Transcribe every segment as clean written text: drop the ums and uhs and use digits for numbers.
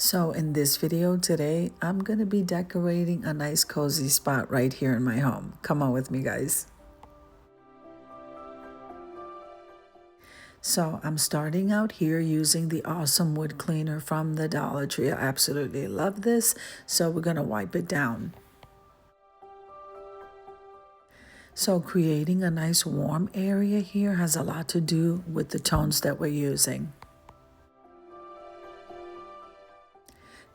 So in this video today, I'm going to be decorating a nice cozy spot right here in my home. Come on with me, guys. So I'm starting out here using the awesome wood cleaner from the Dollar Tree. I absolutely love this. So we're going to wipe it down. So creating a nice warm area here has a lot to do with the tones that we're using.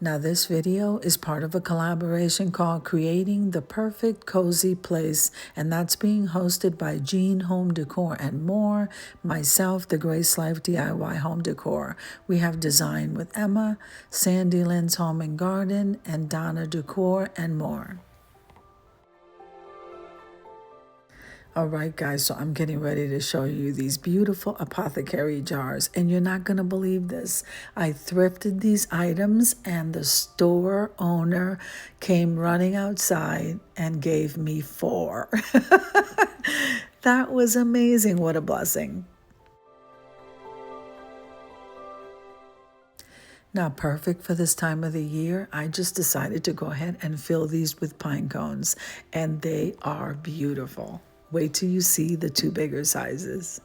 Now this video is part of a collaboration called Creating the Perfect Cozy Place, and that's being hosted by Jean Home Decor and more, myself, the Grace Life DIY Home Decor. We have design with Emma, Sandy Lynn's Home and Garden, and Donna Decor and more. All right, guys, so I'm getting ready to show you these beautiful apothecary jars, and you're not going to believe this. I thrifted these items, and the store owner came running outside and gave me 4. That was amazing. What a blessing. Now, perfect for this time of the year, I just decided to go ahead and fill these with pine cones, and they are beautiful. Wait till you see the 2 bigger sizes.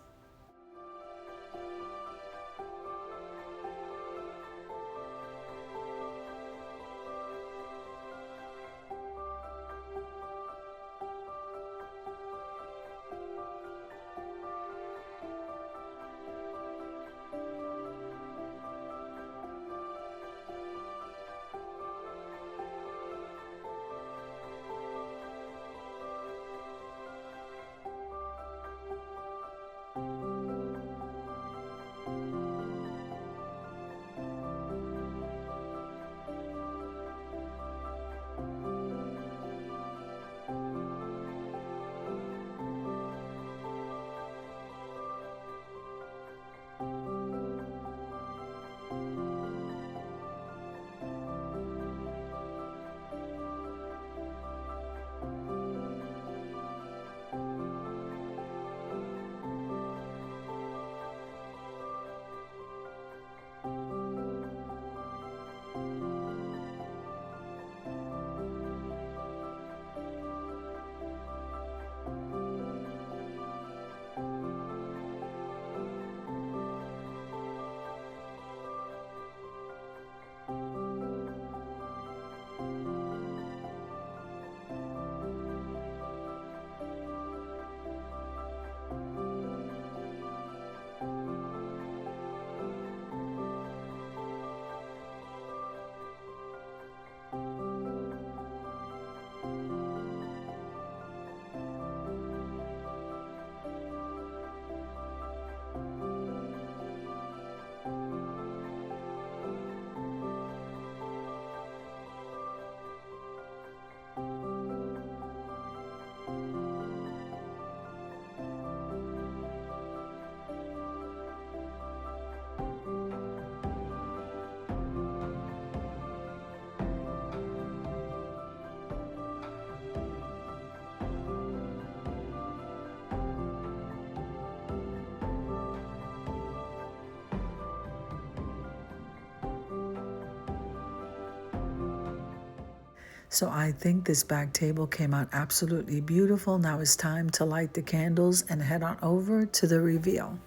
So I think this back table came out absolutely beautiful. Now it's time to light the candles and head on over to the reveal.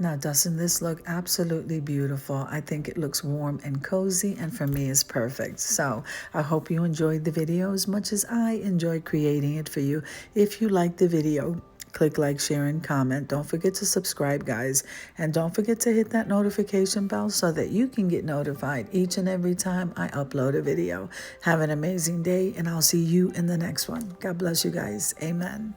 Now, doesn't this look absolutely beautiful? I think it looks warm and cozy, and for me, it's perfect. So I hope you enjoyed the video as much as I enjoyed creating it for you. If you liked the video, click like, share, and comment. Don't forget to subscribe, guys. And don't forget to hit that notification bell so that you can get notified each and every time I upload a video. Have an amazing day, and I'll see you in the next one. God bless you guys. Amen.